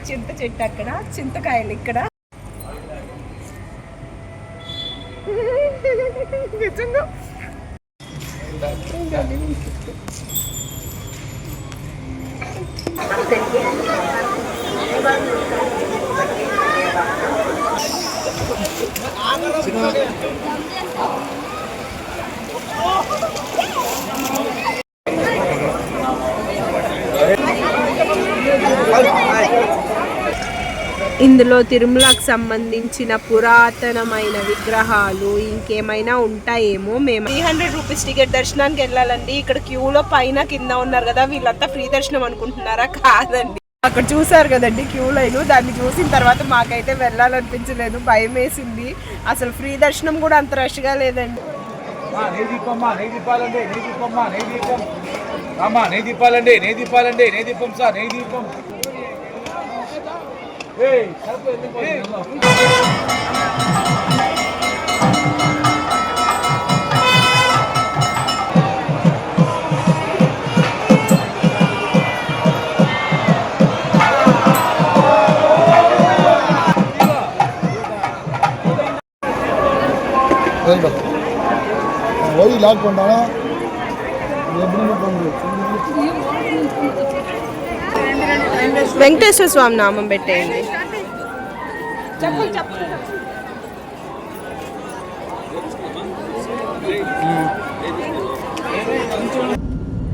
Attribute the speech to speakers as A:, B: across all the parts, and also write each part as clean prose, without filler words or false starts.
A: చింత చెట్టు అక్కడ, చింతకాయలు ఇక్కడ. నిజంగా ఇందులో తిరుమలకు సంబంధించిన పురాతనమైన విగ్రహాలు ఇంకేమైనా ఉంటాయేమో. మేము 300 రూపీస్ టికెట్ దర్శనానికి వెళ్ళాలండి. ఇక్కడ క్యూలో పైన కింద ఉన్నారు కదా, వీళ్ళంతా ఫ్రీ దర్శనం అనుకుంటున్నారా? కాదండి. అక్కడ చూసారు కదండి క్యూ లైన్, దాన్ని చూసిన తర్వాత మాకైతే వెళ్ళాలనిపించలేదు, భయం వేసింది. అసలు ఫ్రీ దర్శనం కూడా అంత రష్గా లేదండి.
B: वही लाख पंडाना
A: వెంకటేశ్వర స్వామి నామం పెట్టేయండి.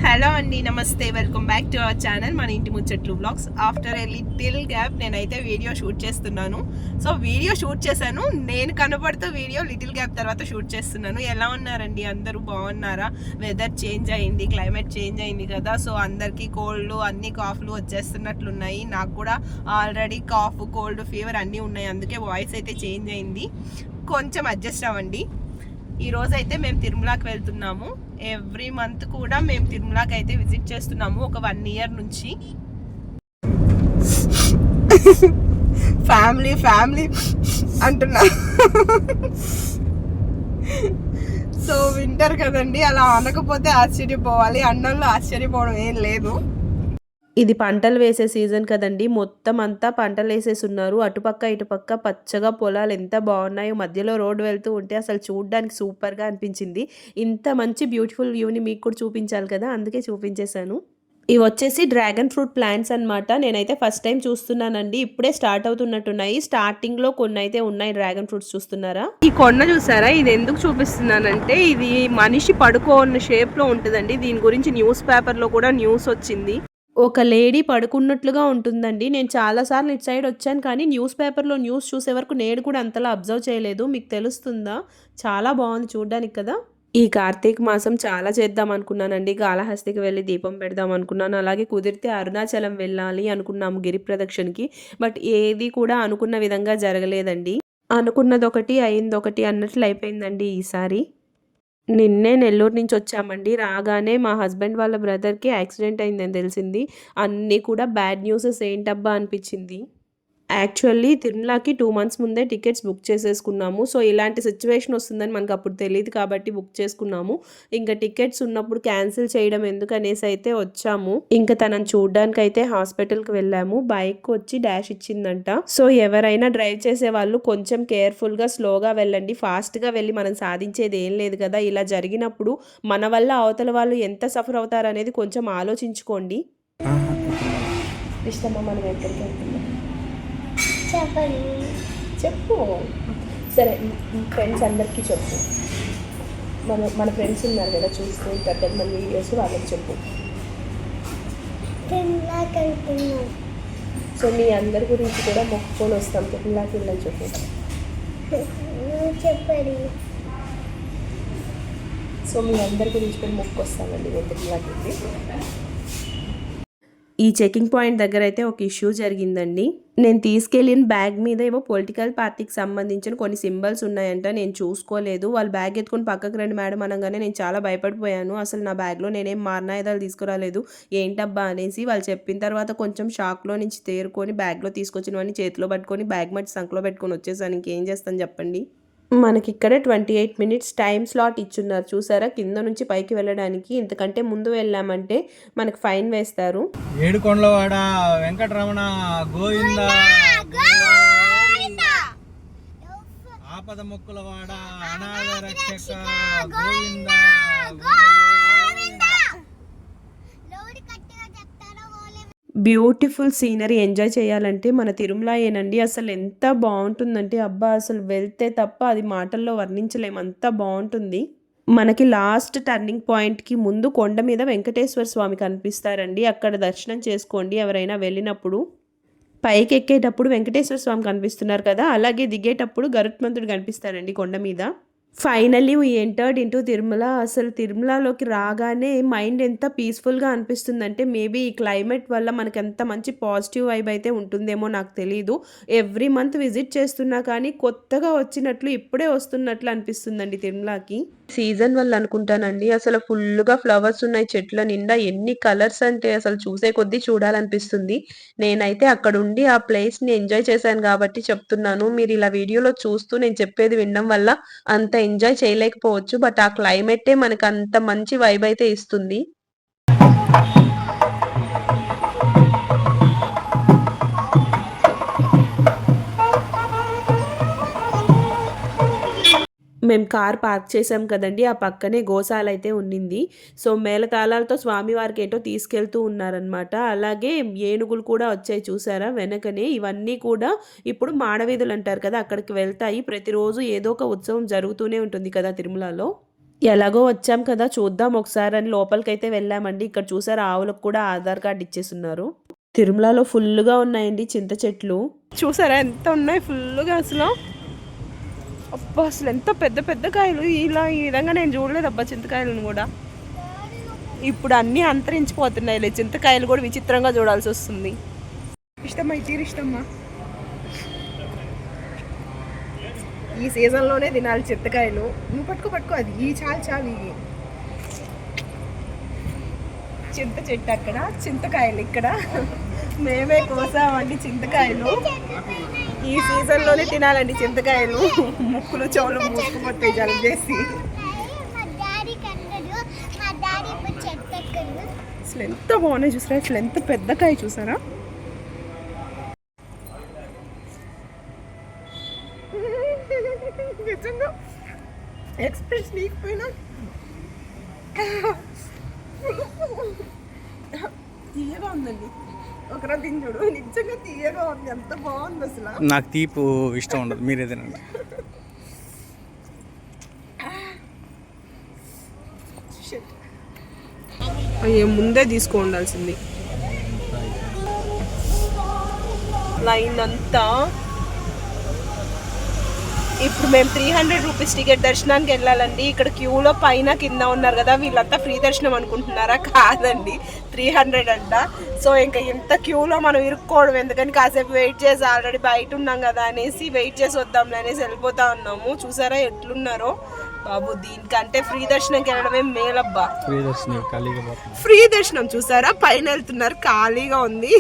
A: హలో అండి, నమస్తే, welcome back to our channel మన ఇంటి ముచ్చట్లు vlogs. After a little gap నేనైతే వీడియో షూట్ చేస్తున్నాను. సో వీడియో షూట్ చేశాను, నేను కనబడుతూ వీడియో లిటిల్ గ్యాప్ తర్వాత షూట్ చేస్తున్నాను. ఎలా ఉన్నారండి అందరూ? బాగున్నారా? వెదర్ చేంజ్ అయింది, క్లైమేట్ చేంజ్ అయింది కదా, సో అందరికీ కోల్డ్ అన్ని కాఫ్లు వచ్చేస్తున్నట్లున్నాయి. నాకు కూడా ఆల్రెడీ కాఫ్, కోల్డ్, ఫీవర్ అన్నీ ఉన్నాయి, అందుకే వాయిస్ అయితే చేంజ్ అయింది. కొంచెం అడ్జస్ట్ అవ్వండి. ఈరోజు అయితే మేము తిరుమలకి వెళ్తున్నాము. ఎవ్రీ మంత్ కూడా మేము తిరుమలకి అయితే విజిట్ చేస్తున్నాము, ఒక 1 ఇయర్ నుంచి. ఫ్యామిలీ ఫ్యామిలీ అంటున్నా. సో వింటర్ కదండి, అలా అనకపోతే ఆశ్చర్యపోవాలి, అన్నంలో ఆశ్చర్యపోవడం ఏం లేదు. ఇది పంటలు వేసే సీజన్ కదండి, మొత్తం అంతా పంటలు వేసేసి ఉన్నారు. అటుపక్క ఇటుపక్క పచ్చగా పొలాలు ఎంత బాగున్నాయో. మధ్యలో రోడ్డు వెళ్తూ ఉంటే అసలు చూడడానికి సూపర్గా అనిపించింది. ఇంత మంచి బ్యూటిఫుల్ వ్యూని మీకు కూడా చూపించాలి కదా, అందుకే చూపించేశాను. ఇవి వచ్చేసి డ్రాగన్ ఫ్రూట్ ప్లాంట్స్ అనమాట. నేనైతే ఫస్ట్ టైం చూస్తున్నానండి, ఇప్పుడే స్టార్ట్ అవుతున్నట్టున్నాయి. స్టార్టింగ్లో కొన్ని అయితే ఉన్నాయి డ్రాగన్ ఫ్రూట్స్, చూస్తున్నారా? ఈ కొండ చూసారా? ఇది ఎందుకు చూపిస్తున్నానంటే ఇది మనిషి పడుకోన్న షేప్లో ఉంటుందండి. దీని గురించి న్యూస్ పేపర్లో కూడా న్యూస్ వచ్చింది. ఒక లేడీ పడుకున్నట్లుగా ఉంటుందండి. నేను చాలాసార్లు ఇటు సైడ్ వచ్చాను, కానీ న్యూస్ పేపర్లో న్యూస్ చూసే వరకు నేను కూడా అంతలా అబ్జర్వ్ చేయలేదు. మీకు తెలుస్తుందా? చాలా బాగుంది చూడడానికి కదా. ఈ కార్తీక మాసం చాలా చేద్దాం అనుకున్నానండి. కాళహస్తికి వెళ్ళి దీపం పెడదాం అనుకున్నాను. అలాగే కుదిరితే అరుణాచలం వెళ్ళాలి అనుకున్నాము గిరి ప్రదక్షిణకి. బట్ ఏది కూడా అనుకున్న విధంగా జరగలేదండి. అనుకున్నది ఒకటి అయింది ఒకటి అన్నట్లు అయిపోయిందండి ఈసారి. నిన్నే నెల్లూరు నుంచి వచ్చామండి. రాగానే మా హస్బెండ్ వాళ్ళ బ్రదర్కి యాక్సిడెంట్ అయిందని తెలిసింది. అన్నీ కూడా బ్యాడ్ న్యూసెస్, ఏంటబ్బా అనిపించింది. యాక్చువల్లీ తిరుమలకి 2 మంత్స్ ముందే టికెట్స్ బుక్ చేసేసుకున్నాము. సో ఇలాంటి సిచ్యువేషన్ వస్తుందని మనకు అప్పుడు తెలియదు కాబట్టి బుక్ చేసుకున్నాము. ఇంకా టికెట్స్ ఉన్నప్పుడు క్యాన్సిల్ చేయడం ఎందుకు అనేసి అయితే వచ్చాము. ఇంకా తనని చూడడానికి అయితే హాస్పిటల్కి వెళ్ళాము. బైక్ వచ్చి డాష్ ఇచ్చిందంట. సో ఎవరైనా డ్రైవ్ చేసే వాళ్ళు కొంచెం కేర్ఫుల్గా స్లోగా వెళ్ళండి. ఫాస్ట్గా వెళ్ళి మనం సాధించేది ఏం లేదు కదా. ఇలా జరిగినప్పుడు మన వల్ల అవతల వాళ్ళు ఎంత సఫర్ అవుతారు అనేది కొంచెం ఆలోచించుకోండి. ఇష్టమా మనం ఎక్కడికి వెళ్తున్నాం? చెప్పు. సరే, ఫ్రెండ్స్ అందరికీ చెప్పు. మన ఫ్రెండ్స్ ఉన్నారు కదా, చూస్తూ ఉంటారు కదా మన వీడియోస్, వాళ్ళకి చెప్పు. సో మీ అందరి గురించి కూడా మొక్కుకొని వస్తాం, తిరుమలకి వెళ్ళని చెప్పు. చెప్పండి. సో మీ అందరి గురించి కూడా మొక్కొస్తామండి మేము తిరుమలకి వెళ్ళి. ఈ చెకింగ్ పాయింట్ దగ్గర అయితే ఒక ఇష్యూ జరిగిందండి. నేను తీసుకెళ్ళిన బ్యాగ్ మీద ఏమో పొలిటికల్ పార్టీకి సంబంధించిన కొన్ని సింబల్స్ ఉన్నాయంట. నేను చూసుకోలేదు. వాళ్ళు బ్యాగ్ ఎత్తుకొని పక్కకు రండి మేడం అనగానే నేను చాలా భయపడిపోయాను. అసలు నా బ్యాగ్లో నేనేం మారణాయుధాలు తీసుకురాలేదు, ఏంటబ్బా అనేసి. వాళ్ళు చెప్పిన తర్వాత కొంచెం షాక్లో నుంచి తేరుకొని బ్యాగ్లో తీసుకొచ్చినవన్నీ చేతిలో పట్టుకొని బ్యాగ్ మట్టి సంకలో పెట్టుకొని వచ్చేసాను. ఇంకేం చేస్తాను చెప్పండి. మనకిక్కడ 28 మినిట్స్ టైమ్ స్లాట్ ఇచ్చున్నారు చూసారా, కింద నుంచి పైకి వెళ్ళడానికి. ఇంతకంటే ముందు వెళ్ళామంటే మనకు ఫైన్ వేస్తారు.
C: ఏడుకొండలవాడ వెంకటరమణ గోవింద ఆపద మొక్కులవాడ అనాథ రక్షక గోవింద.
A: బ్యూటిఫుల్ సీనరీ ఎంజాయ్ చేయాలంటే మన తిరుమలయేనండి. అసలు ఎంత బాగుంటుందంటే అబ్బా, అసలు వెళ్తే తప్ప అది మాటల్లో వర్ణించలేము, అంత బాగుంటుంది. మనకి లాస్ట్ టర్నింగ్ పాయింట్కి ముందు కొండ మీద వెంకటేశ్వర స్వామి కనిపిస్తారండి. అక్కడ దర్శనం చేసుకోండి ఎవరైనా వెళ్ళినప్పుడు. పైకి ఎక్కేటప్పుడు వెంకటేశ్వర స్వామి కనిపిస్తున్నారు కదా, అలాగే దిగేటప్పుడు గరుత్మంతుడు కనిపిస్తారండి కొండ మీద. Finally we entered into Tirumala. అసలు తిరుమలలోకి రాగానే మైండ్ ఎంత పీస్ఫుల్గా అనిపిస్తుందంటే, మేబీ ఈ క్లైమేట్ వల్ల మనకి ఎంత మంచి పాజిటివ్ వైబ్ అయితే ఉంటుందేమో నాకు తెలీదు. ఎవ్రీ మంత్ విజిట్ చేస్తున్నా కానీ కొత్తగా వచ్చినట్లు, ఇప్పుడే వస్తున్నట్లు అనిపిస్తుందండి తిరుమలకి. సీజన్ వల్ల అనుకుంటానండి, అసలు ఫుల్గా ఫ్లవర్స్ ఉన్నాయి చెట్ల నిండా. ఎన్ని కలర్స్ అంటే అసలు చూసే కొద్దీ చూడాలనిపిస్తుంది. నేనైతే అక్కడ ఉండి ఆ ప్లేస్ని ఎంజాయ్ చేశాను కాబట్టి చెప్తున్నాను. మీరు ఇలా వీడియోలో చూస్తూ నేను చెప్పేది వినడం వల్ల అంత ఎంజాయ్ చేయలేకపోవచ్చు, బట్ ఆ క్లైమేటే మనకు అంత మంచి వైబ్ అయితే ఇస్తుంది. మేము కార్ పార్క్ చేసాం కదండి, ఆ పక్కనే గోశాల అయితే ఉండింది. సో మేళతాళాలతో స్వామివారికి ఏంటో తీసుకెళ్తూ ఉన్నారనమాట. అలాగే ఏనుగులు కూడా వచ్చాయి చూసారా వెనకనే. ఇవన్నీ కూడా ఇప్పుడు మాడవీధులు అంటారు కదా, అక్కడికి వెళ్తాయి. ప్రతిరోజు ఏదో ఒక ఉత్సవం జరుగుతూనే ఉంటుంది కదా తిరుమలలో. ఎలాగో వచ్చాం కదా చూద్దాం ఒకసారి అని లోపలికైతే వెళ్ళామండి. ఇక్కడ చూసారా ఆవులకు కూడా ఆధార్ కార్డు ఇచ్చేస్తున్నారు. తిరుమలలో ఫుల్గా ఉన్నాయండి చింత చెట్లు. చూసారా ఎంత ఉన్నాయి ఫుల్గా అసలు. అబ్బా అసలు ఎంత పెద్ద పెద్ద కాయలు, ఇలా ఈ విధంగా నేను చూడలేదు అబ్బా చింతకాయలను కూడా. ఇప్పుడు అన్నీ అంతరించిపోతున్నాయి, చింతకాయలు కూడా విచిత్రంగా చూడాల్సి వస్తుంది. ఇష్టమ్మా ఇటీరు ఇష్టమ్మా, ఈ సీజన్లోనే తినాలి చింతకాయలు. నువ్వు పట్టుకో అది ఈ చాలు ఇవి. చింత చెట్టు అక్కడ, చింతకాయలు ఇక్కడ. మేమే కోసామండి చింతకాయలు. ఈ సీజన్లోనే తినాలండి చింతకాయలు. ముక్కులు చెవులు మూసుకుపోతాయి జలుబు చేసి. అసలు ఎంత బాగున్నాయి చూసారా, అసలు ఎంత పెద్ద కాయ చూసారా. నిజంగా ఎక్స్ప్రెస్ నీకపోయినా తీయగా ఉందండి. ఒకరా తించుడు, నిజంగా తీయగా ఉంది, ఎంత బాగుంది అసలు.
C: నాకు తీపు ఇష్టం ఉండదు, మీరే తినండి.
A: అయ్యే ముందే తీసుకో ఉండాల్సింది. లైన్ అంతా ఇప్పుడు మేము 300 రూపీస్ టికెట్ దర్శనానికి వెళ్ళాలండి. ఇక్కడ క్యూలో పైన కింద ఉన్నారు కదా, వీళ్ళంతా ఫ్రీ దర్శనం అనుకుంటున్నారా? కాదండి, 300 అంట. సో ఇంకా ఇంత క్యూలో మనం ఇరుక్కోవడం ఎందుకని కాసేపు వెయిట్ చేసి, ఆల్రెడీ బయట ఉన్నాం కదా అనేసి వెయిట్ చేసి వద్దాంలే అనేసి వెళ్ళిపోతా ఉన్నాము. చూసారా ఎట్లున్నారో బాబు. దీనికంటే ఫ్రీ దర్శనంకి వెళ్ళడమే మేలబ్బా. ఫ్రీ దర్శనం చూసారా, పైన వెళ్తున్నారు, ఖాళీగా ఉంది.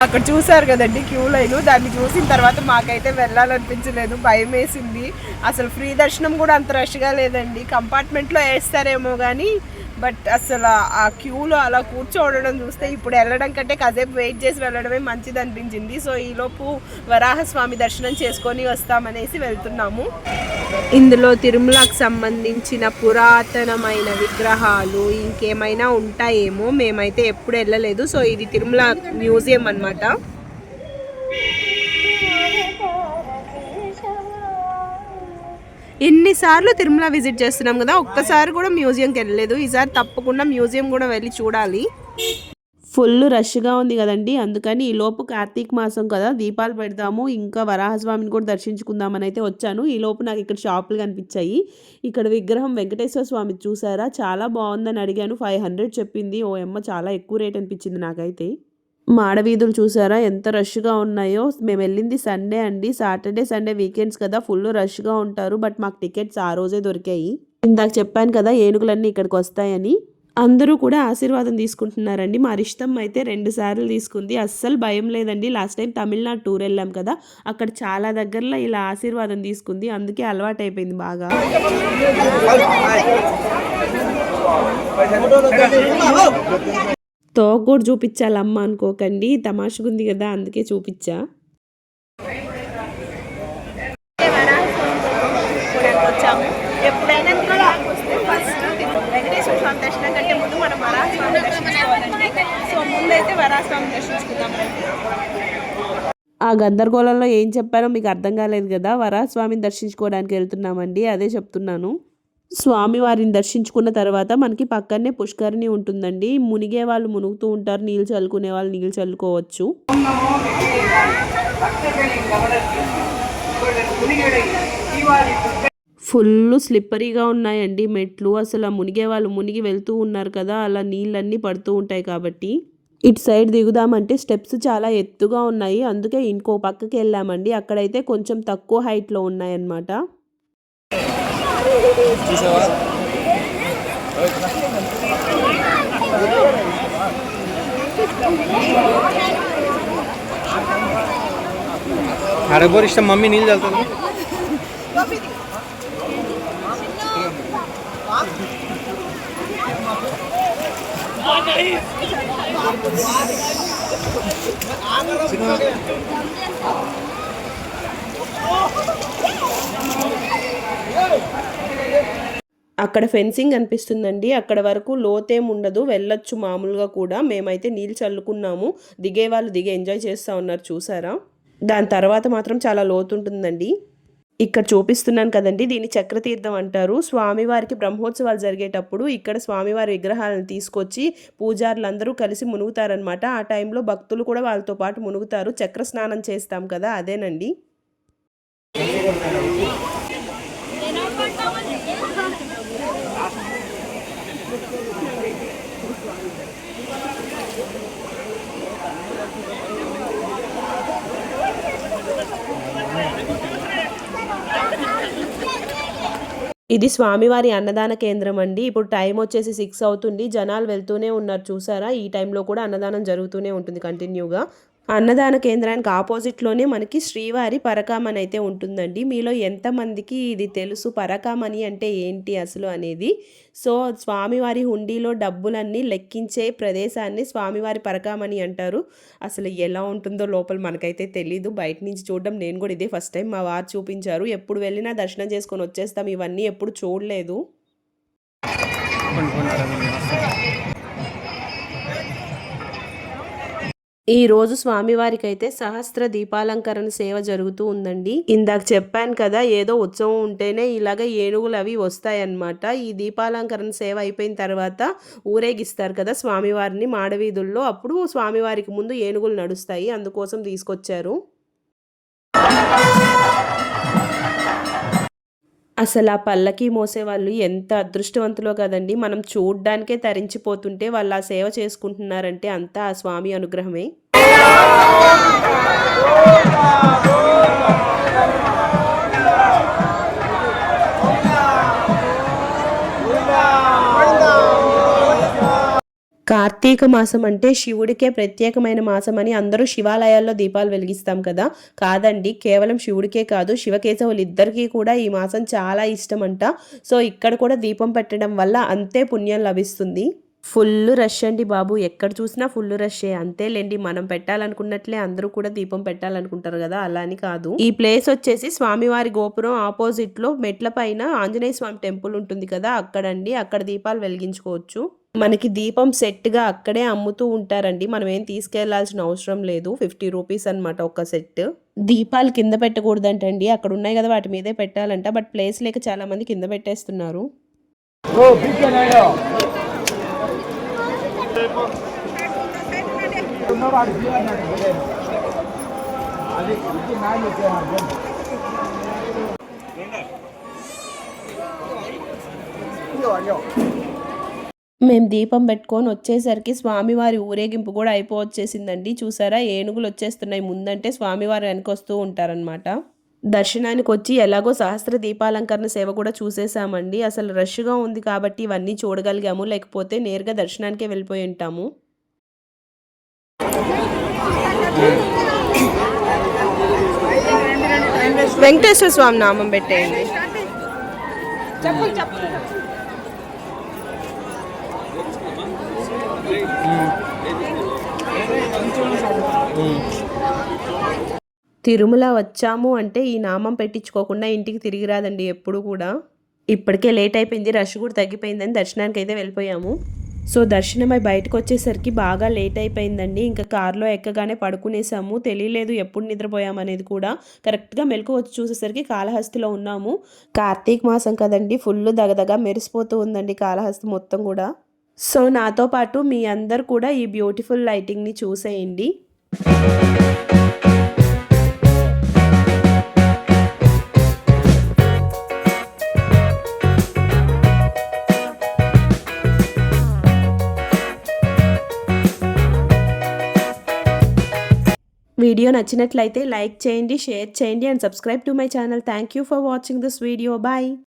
A: అక్కడ చూసారు కదండి క్యూ లైన్, దాన్ని చూసిన తర్వాత మాకైతే వెళ్ళాలనిపించలేదు, భయం వేసింది. అసలు ఫ్రీ దర్శనం కూడా అంత రష్గా లేదండి. కంపార్ట్మెంట్లో వేస్తారేమో కానీ బట్ అసలు ఆ క్యూలో అలా కూర్చోవడం చూస్తే ఇప్పుడు వెళ్ళడం కంటే కాసేపు వెయిట్ చేసి వెళ్ళడమే మంచిది అనిపించింది. సో ఈలోపు వరాహస్వామి దర్శనం చేసుకొని వస్తామనేసి వెళ్తున్నాము. ఇందులో తిరుమలకు సంబంధించిన పురాతనమైన విగ్రహాలు ఇంకేమైనా ఉంటాయేమో, మేమైతే ఎప్పుడు వెళ్ళలేదు. సో ఇది తిరుమల మ్యూజియం అన్నమాట. ఎన్నిసార్లు తిరుమల విజిట్ చేస్తున్నాం కదా, ఒక్కసారి కూడా మ్యూజియంకి వెళ్ళలేదు. ఈసారి తప్పకుండా మ్యూజియం కూడా వెళ్ళి చూడాలి. ఫుల్ రష్గా ఉంది కదండి, అందుకని ఈ లోపు కార్తీక మాసం కదా, దీపాలు పెడదాము, ఇంకా వరాహస్వామిని కూడా దర్శించుకుందామని అయితే వచ్చాను. ఈ లోపు నాకు ఇక్కడ షాపులు కనిపించాయి. ఇక్కడ విగ్రహం వెంకటేశ్వర స్వామి చూసారా, చాలా బాగుందని అడిగాను. 500 చెప్పింది. ఓ అమ్మ, చాలా ఎక్కువ రేట్ అనిపించింది నాకైతే. మాడవీధులు చూసారా ఎంత రష్గా ఉన్నాయో. మేము వెళ్ళింది సండే అండి, సాటర్డే సండే వీకెండ్స్ కదా ఫుల్ రష్గా ఉంటారు. బట్ మాకు టికెట్స్ ఆ రోజే దొరికాయి. ఇందాక చెప్పాను కదా ఏనుగులన్నీ ఇక్కడికి వస్తాయని. అందరూ కూడా ఆశీర్వాదం తీసుకుంటున్నారండి. మా రిషితమ్మ అయితే 2 సార్లు తీసుకుంది. అస్సలు భయం లేదండి. లాస్ట్ టైం తమిళనాడు టూర్ వెళ్ళాం కదా, అక్కడ చాలా దగ్గరలో ఇలా ఆశీర్వాదం తీసుకుంది. అందుకే అలవాటైపోయింది బాగా. తోక కూడా చూపించాలమ్మ అనుకోకండి, తమాషగుంది కదా అందుకే చూపించా. వచ్చాము. ఎప్పుడైనా తిరుమలకి వస్తే ఫస్ట్ వెంకటేశ్వర స్వామి దర్శనం కంటే ముందు మనం వరాహస్వామి దర్శించుకోవాలండి. సో ముందైతే వరాహస్వామి దర్శించుకుందామండి. ఆ గందరగోళంలో ఏం చెప్పారో మీకు అర్థం కాలేదు కదా, వరాహస్వామిని దర్శించుకోవడానికి వెళ్తున్నామండి, అదే చెప్తున్నాను. స్వామివారిని దర్శించుకున్న తర్వాత మనకి పక్కనే పుష్కరిణి ఉంటుందండి. మునిగే వాళ్ళు మునుగుతూ ఉంటారు, నీళ్ళు చల్లుకునే వాళ్ళు నీళ్ళు చల్లుకోవచ్చు. ఫుల్ స్లిప్పరీగా ఉన్నాయండి మెట్లు. అసలు మునిగే వాళ్ళు మునిగి వెళ్తూ ఉన్నారు కదా, అలా నీళ్ళన్నీ పడుతూ ఉంటాయి కాబట్టి. ఇటు సైడ్ దిగుదామంటే స్టెప్స్ చాలా ఎత్తుగా ఉన్నాయి, అందుకే ఇంకో పక్కకి వెళ్ళామండి. అక్కడైతే కొంచెం తక్కువ హైట్లో ఉన్నాయన్నమాట.
C: అరగోరు ఇష్టం మమ్మీ నీళ్ళు చల్లుతుంది.
A: అక్కడ ఫెన్సింగ్ అనిపిస్తుందండి, అక్కడ వరకు లోతేం ఉండదు, వెళ్ళొచ్చు మామూలుగా కూడా. మేమైతే నీళ్ళు చల్లుకున్నాము, దిగే వాళ్ళు దిగి ఎంజాయ్ చేస్తూ ఉన్నారు చూసారా. దాని తర్వాత మాత్రం చాలా లోతు ఉంటుందండి. ఇక్కడ చూపిస్తున్నాను కదండి, దీన్ని చక్రతీర్థం అంటారు. స్వామివారికి బ్రహ్మోత్సవాలు జరిగేటప్పుడు ఇక్కడ స్వామివారి విగ్రహాలను తీసుకొచ్చి పూజారులు అందరూ కలిసి మునుగుతారనమాట. ఆ టైంలో భక్తులు కూడా వాళ్ళతో పాటు మునుగుతారు. చక్ర స్నానం చేస్తాం కదా, అదేనండి. ఇది స్వామివారి అన్నదాన కేంద్రం అండి. ఇప్పుడు టైం వచ్చేసి 6 అవుతుంది, జనాలు వెళ్తూనే ఉన్నారు చూసారా. ఈ టైంలో కూడా అన్నదానం జరుగుతూనే ఉంటుంది కంటిన్యూగా. అన్నదాన కేంద్రానికి ఆపోజిట్లోనే మనకి శ్రీవారి పరకామణి అయితే ఉంటుందండి. మీలో ఎంతమందికి ఇది తెలుసు పరకామణి అంటే ఏంటి అసలు అనేది? సో స్వామివారి హుండీలో డబ్బులన్నీ లెక్కించే ప్రదేశాన్ని స్వామివారి పరకామణి అంటారు. అసలు ఎలా ఉంటుందో లోపల మనకైతే తెలీదు, బయట నుంచి చూడడం నేను కూడా ఇదే ఫస్ట్ టైం. మా వారు చూపించారు. ఎప్పుడు వెళ్ళినా దర్శనం చేసుకొని వచ్చేస్తాం, ఇవన్నీ ఎప్పుడు చూడలేదు. ఈ రోజు స్వామివారికి అయితే సహస్ర దీపాలంకరణ సేవ జరుగుతూ ఉందండి. ఇందాక చెప్పాను కదా, ఏదో ఉత్సవం ఉంటేనే ఇలాగ ఏనుగులు అవి వస్తాయన్నమాట. ఈ దీపాలంకరణ సేవ అయిపోయిన తర్వాత ఊరేగిస్తారు కదా స్వామివారిని మాడవీధుల్లో, అప్పుడు స్వామివారికి ముందు ఏనుగులు నడుస్తాయి, అందుకోసం తీసుకొచ్చారు. అసలు ఆ పల్లకి మోసేవాళ్ళు ఎంత అదృష్టవంతులో కదండి. మనం చూడ్డానికే తరించిపోతుంటే వాళ్ళు ఆ సేవ చేసుకుంటున్నారంటే అంతా ఆ స్వామి అనుగ్రహమే. కార్తీక మాసం అంటే శివుడికే ప్రత్యేకమైన మాసం అని అందరూ శివాలయాల్లో దీపాలు వెలిగిస్తాం కదా. కాదండి, కేవలం శివుడికే కాదు, శివకేశవులు ఇద్దరికీ కూడా ఈ మాసం చాలా ఇష్టం అంట. సో ఇక్కడ కూడా దీపం పెట్టడం వల్ల అంతే పుణ్యం లభిస్తుంది. ఫుల్ రష్ అండి బాబు, ఎక్కడ చూసినా ఫుల్ రషే. అంతేలేండి, మనం పెట్టాలనుకున్నట్లే అందరూ కూడా దీపం పెట్టాలనుకుంటారు కదా, అలా అని కాదు. ఈ ప్లేస్ వచ్చేసి స్వామివారి గోపురం ఆపోజిట్ లో మెట్ల పైన ఆంజనేయ స్వామి టెంపుల్ ఉంటుంది కదా, అక్కడండి. అక్కడ దీపాలు వెలిగించుకోవచ్చు. మనకి దీపం సెట్గా అక్కడే అమ్ముతూ ఉంటారండి, మనం ఏం తీసుకెళ్లాల్సిన అవసరం లేదు. 50 రూపీస్ అనమాట ఒక సెట్. దీపాలు కింద పెట్టకూడదంటండి, అక్కడ ఉన్నాయి కదా వాటి మీదే పెట్టాలంట. బట్ ప్లేస్ లేక చాలా మంది కింద పెట్టేస్తున్నారు. మేము దీపం పెట్టుకొని వచ్చేసరికి స్వామివారి ఊరేగింపు కూడా అయిపోవచ్చేసిందండి. చూసారా, ఏనుగులు వచ్చేస్తున్నాయి ముందంటే స్వామివారు వెనకొస్తూ ఉంటారనమాట. దర్శనానికి వచ్చి ఎలాగో సహస్ర దీపాలంకరణ సేవ కూడా చూసేసామండి. అసలు రష్గా ఉంది కాబట్టి ఇవన్నీ చూడగలిగాము, లేకపోతే నేరుగా దర్శనానికే వెళ్ళిపోయి ఉంటాము. వెంకటేశ్వర స్వామి నామం పెట్టేయండి. తిరుమల వచ్చాము అంటే ఈ నామం పెట్టించుకోకుండా ఇంటికి తిరిగి రాదండి ఎప్పుడు కూడా. ఇప్పటికే లేట్ అయిపోయింది, రష్ కూడా తగ్గిపోయిందని దర్శనానికి అయితే వెళ్ళిపోయాము. సో దర్శనమై బయటకు వచ్చేసరికి బాగా లేట్ అయిపోయిందండి. ఇంకా కారులో ఎక్కగానే పడుకునేసాము, తెలియలేదు ఎప్పుడు నిద్రపోయామనేది కూడా. కరెక్ట్గా మెలకు వచ్చి చూసేసరికి కాళహస్తిలో ఉన్నాము. కార్తీక మాసం కదండి, ఫుల్ దగదగా మెరిసిపోతూ ఉందండి కాళహస్తి మొత్తం కూడా. సో నాతో పాటు మీ అందరు కూడా ఈ బ్యూటిఫుల్ లైటింగ్ని చూసేయండి. వీడియో నచ్చినట్లయితే లైక్ చేయండి, షేర్ చేయండి and subscribe to my channel. Thank you for watching this video. Bye.